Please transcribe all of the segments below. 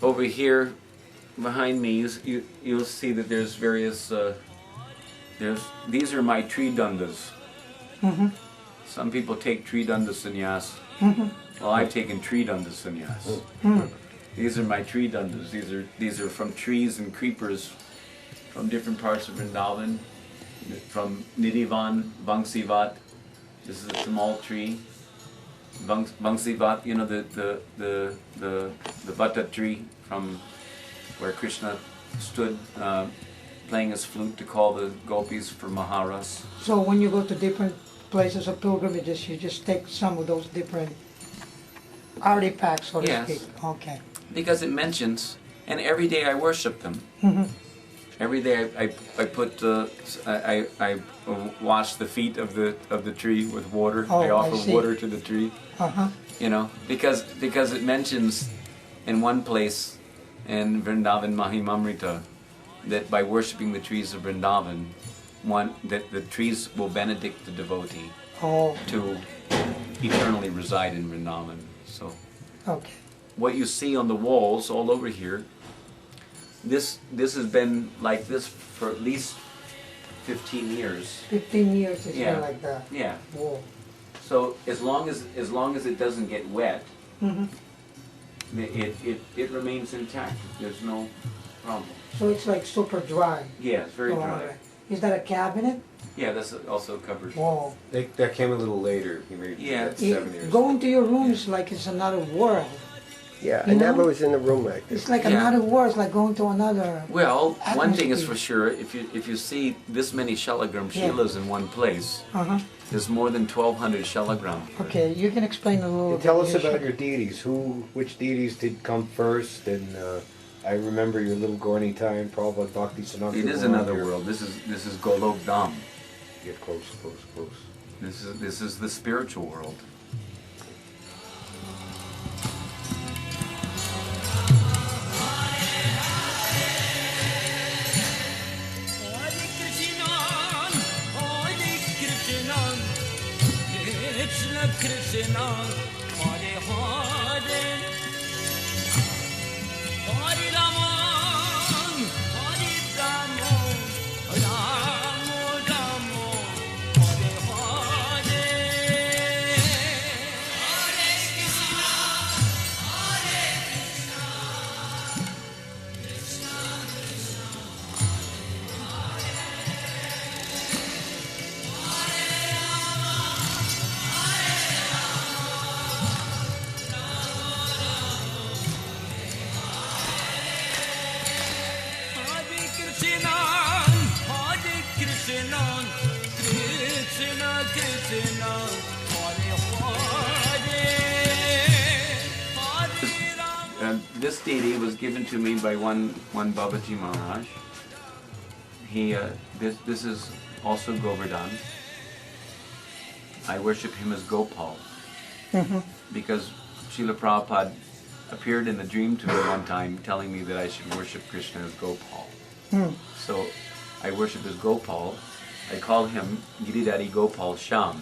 Over here, behind me, you'll see that there's various. These are my tree dundas. Mm-hmm. Some people take tree dunda sannyas. Mm-hmm. Well, I've taken tree dunda sannyas. Mm-hmm. These are my tree dundas. These are from trees and creepers from different parts of Vrindavan. From Nitai, Vangsivat. This is a small tree. Vangsivat, you know, the vata tree from where Krishna stood playing his flute to call the gopis for Maharas. So when you go to different places of pilgrimages, you just take some of those different artifacts, so to Yes. speak. Okay. Because it mentions, and every day I worship them. Mm-hmm. Every day I put I wash the feet of the tree with water. Oh, I offer I see. water to the tree. Uh-huh. You know, because it mentions in one place in Vrindavan Mahimamrita that by worshipping the trees of Vrindavan, that the trees will benedict the devotee Oh, to eternally reside in Vrindavan. So okay. what you see on the walls all over here, this has been like this for at least 15 years. 15 years it's Yeah. been like that. Yeah. Whoa. So as long as it doesn't get wet, Mm-hmm. it remains intact. There's no problem. So it's like super dry. Yeah, it's very Oh, dry. alright. Is that a cabinet? Yeah, that's also covered. Whoa. That came a little later. He made Yeah. that 7 years. Going to your room is like it's another world. Yeah, I You know? never was in a room like this. It's like Yeah. another world. It's like going to another. Well, one thing is Atmosphere. for sure, if you see this many shalagram Yeah. shilas in one place, Uh-huh. there's more than 1,200 shalagram. Okay, you can explain a little You bit. tell us here, about sure. your deities. Which deities did come first? And I remember your little Gorni time, Prabhupada Bhakti Sanatana. It is another world. This is Golok Dham. Get close, close, close. This is the spiritual world. Krishna, Hare Hare, Hare Rama, Hare Rama, Rama Rama, Hare Hare, Hare Krishna, Krishna Krishna, Krishna Krishna, Hare Hare, This deity was given to me by one Babaji Maharaj. This is also Govardhan. I worship him as Gopal because Srila Prabhupada appeared in a dream to me one time telling me that I should worship Krishna as Gopal. So I worship as Gopal. I call him Giridhari Gopal Sham.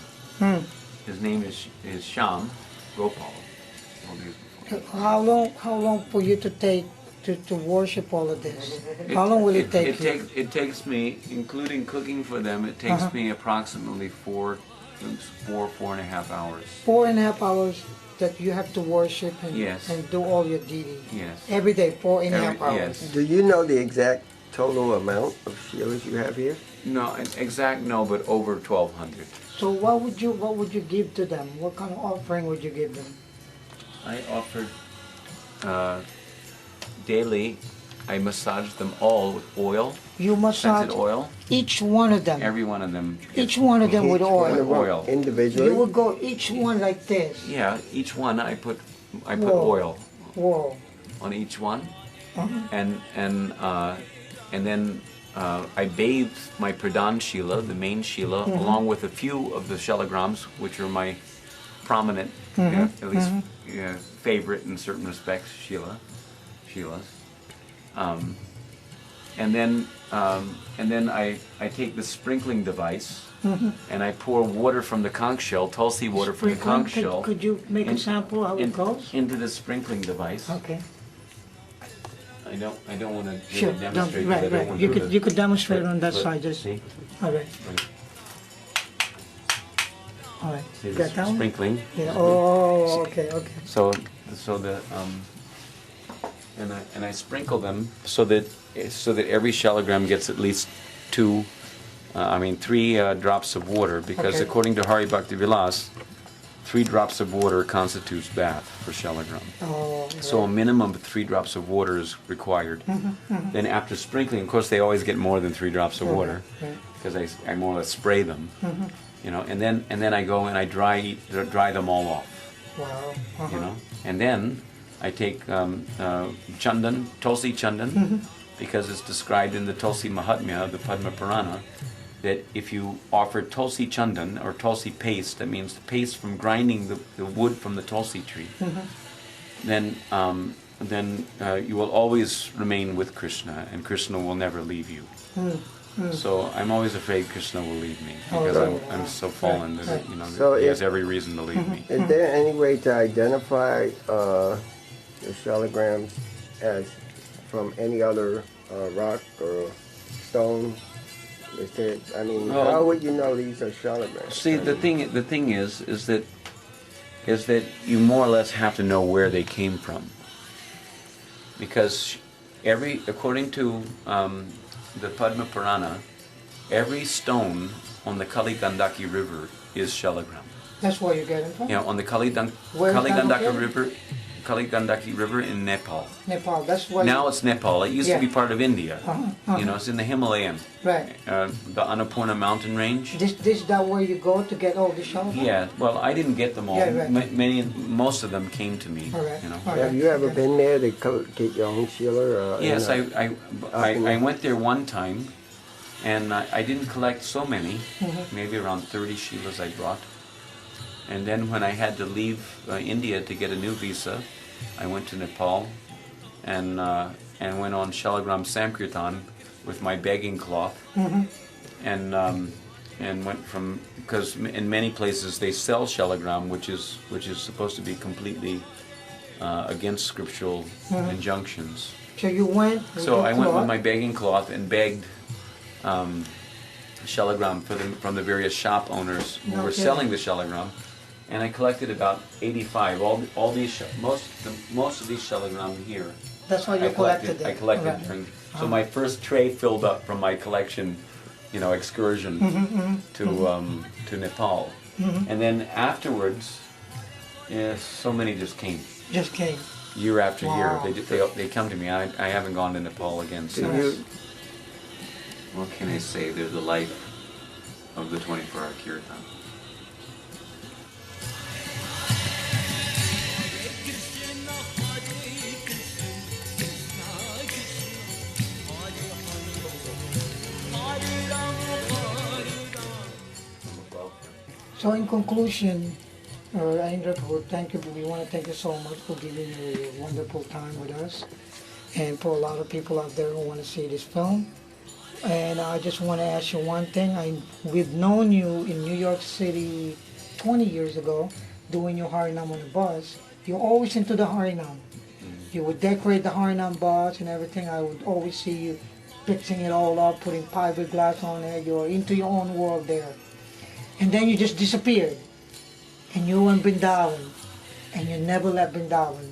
His name is Sham Gopal. All these before. How long for you to take to worship all of this? How long will it take you? It takes me, including cooking for them, it takes me approximately 4.5 hours. 4.5 hours that you have to worship and, Yes. and do all your duty. Yes. Every day, 4.5 hours. Yes. Do you know the exact total amount of Sheilas you have here? No, exact no, but over 1,200. So what would you give to them? What kind of offering would you give them? I offered daily. I massaged them all with oil, You massage scented oil. each one of them. Every one of them. Each one of them with Each one oil. of them Oil. individually? You would go each one like this. Yeah, each one I put Whoa. oil Whoa. on each one, Uh-huh. and then I bathed my Pradhan Shila, the main Shila, along with a few of the Shalagrams, which are my prominent, at least favorite in certain respects, Shilas. And then I take the sprinkling device and I pour water from the conch shell, Tulsi water from the Sprinkling, conch shell. could you make a in- sample how it goes? into the sprinkling device. Okay. I don't want to Sure. really demonstrate. 'cause I Right, don't right. want You to could do you could demonstrate on that but side. Just see, all right. Right. All right. See Got this that one? sprinkling. Yeah. Oh, okay, okay. So the and I sprinkle them so that every shalagram gets at least three drops of water, because Okay. according to Hari Bhakti Vilas, 3 drops of water constitutes bath for shalagram. Oh, So a minimum of 3 drops of water is required. Then after sprinkling, of course, they always get more than 3 drops of water, right. because I more or less spray them. And then I go and I dry them all off. wow. You know, and then I take chandan, Tulsi chandan, because it's described in the Tulsi Mahatmya, the Padma Purana, that if you offer Tulsi chandan or Tulsi paste, that means the paste from grinding the wood from the Tulsi tree, then you will always remain with Krishna, and Krishna will never leave you. So I'm always afraid Krishna will leave me, because I'm so fallen that So he has if- every reason to leave me. Is there any way to identify the Shalagrams as from any other rock or stone? Is there, Well- how would you know these are Shalagrams? See, the thing is that you more or less have to know where they came from, because according to the Padma Purana, every stone on the Kali Gandaki River is shalagram. That's where you get it from? You know, on the Kali Where is that Gandaki located? River in Nepal. Nepal. That's where. Now it's Nepal. It used to be Yeah. part of India. Uh-huh. You know, it's in the Himalayan, Right. the Annapurna mountain range. This that where you go to get all the shells? Yeah, well, I didn't get them all. Yeah, right. Most of them came to me. All right. You know. All right. Have you ever Okay. been there to get your own Sheila? Yes, in I went there one time, and I didn't collect so many, Mm-hmm. maybe around 30 Sheilas I brought. And then when I had to leave India to get a new visa, I went to Nepal and went on Shalagram Sankirtan with my begging cloth, and went from, because in many places they sell Shalagram, which is supposed to be completely against scriptural injunctions. So you went. with So your I went with cloth. my begging cloth and begged shalagram from the various shop owners who No were kidding. selling the shalagram, and I collected about 85. All these most of these shalagram here. That's why you collected it. I collected. Right. And so my first tray filled up from my collection, excursion to Nepal, and then afterwards, so many just came. Just came. Year after Wow. year, they come to me. I haven't gone to Nepal again Did since. you, What can I say? They're the life of the 24-hour kirtan. Krishna Hare Krishna Krishna Krishna Hare Rama Hare Rama. So in conclusion, Aindra Prabhu, thank you. We want to thank you so much for giving you a wonderful time with us, and for a lot of people out there who want to see this film. And I just want to ask you one thing. We've known you in New York City 20 years ago, doing your Harinam on the bus. You're always into the Harinam. You would decorate the Harinam bus and everything. I would always see you fixing it all up, putting fiberglass on it. You're into your own world there. And then you just disappeared. And you were in Vrindavan. And you never left Vrindavan.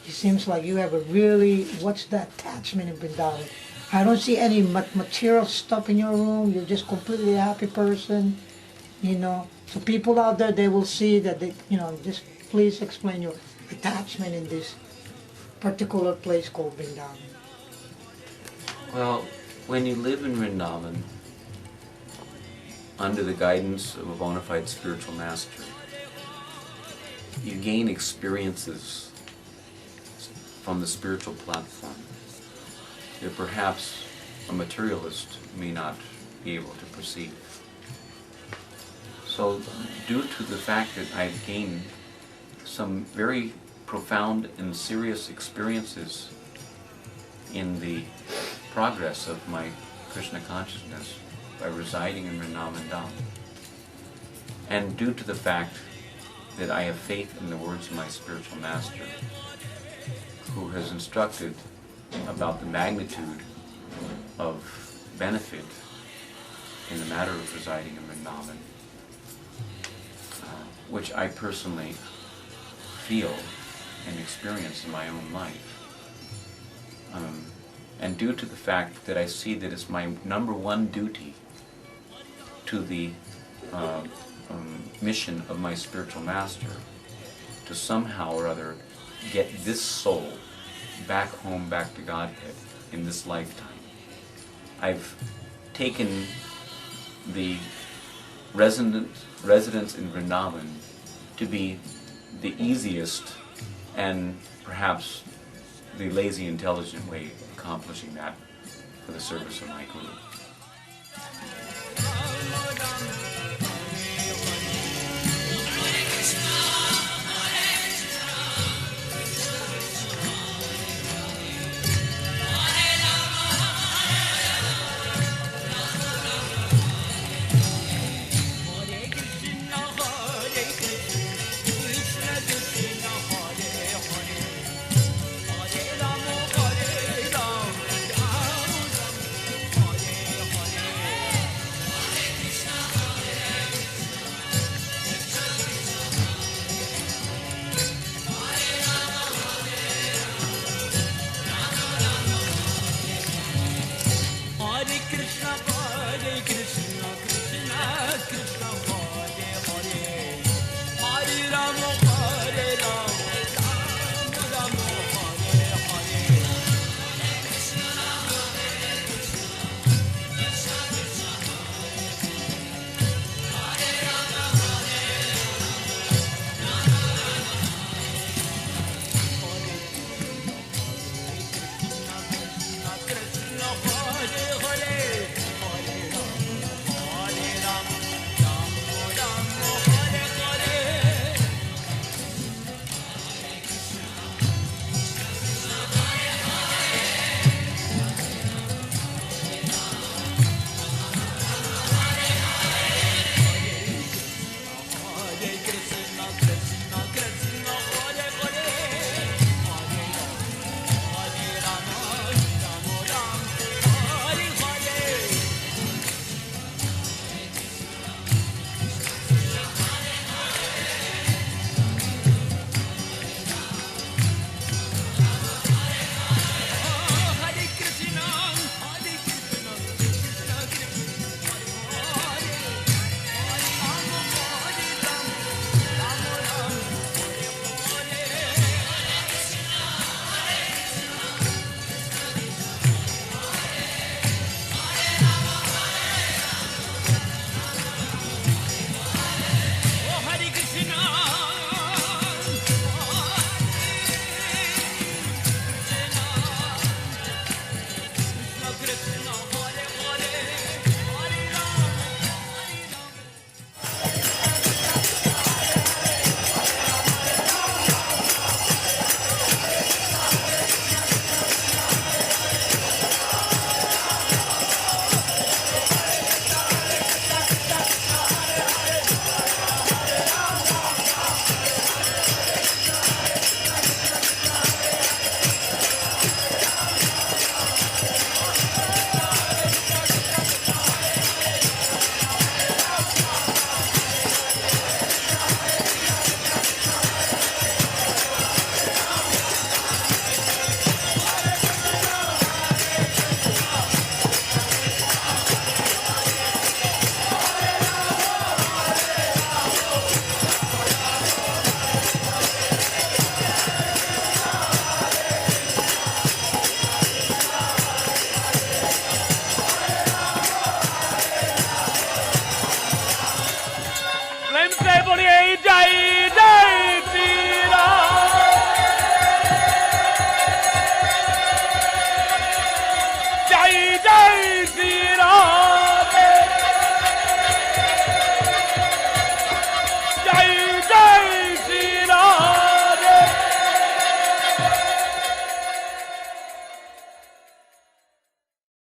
It seems like you have a really, what's that attachment in Vrindavan? I don't see any material stuff in your room. You're just completely happy person, you know. So people out there, they will see that they, you know, just please explain your attachment in this particular place called Vrindavan. Well, when you live in Vrindavan, under the guidance of a bona fide spiritual master, you gain experiences from the spiritual platform that perhaps a materialist may not be able to perceive. So, due to the fact that I've gained some very profound and serious experiences in the progress of my Krishna consciousness by residing in Vrindavan Dham, and due to the fact that I have faith in the words of my spiritual master, who has instructed about the magnitude of benefit in the matter of residing in Vrindavan, which I personally feel and experience in my own life. And due to the fact that I see that it's my number one duty to the mission of my spiritual master to somehow or other get this soul back home, back to Godhead in this lifetime. I've taken the residence in Vrindavan to be the easiest and perhaps the lazy, intelligent way of accomplishing that for the service of my Guru. प्रेम से बोलिए जय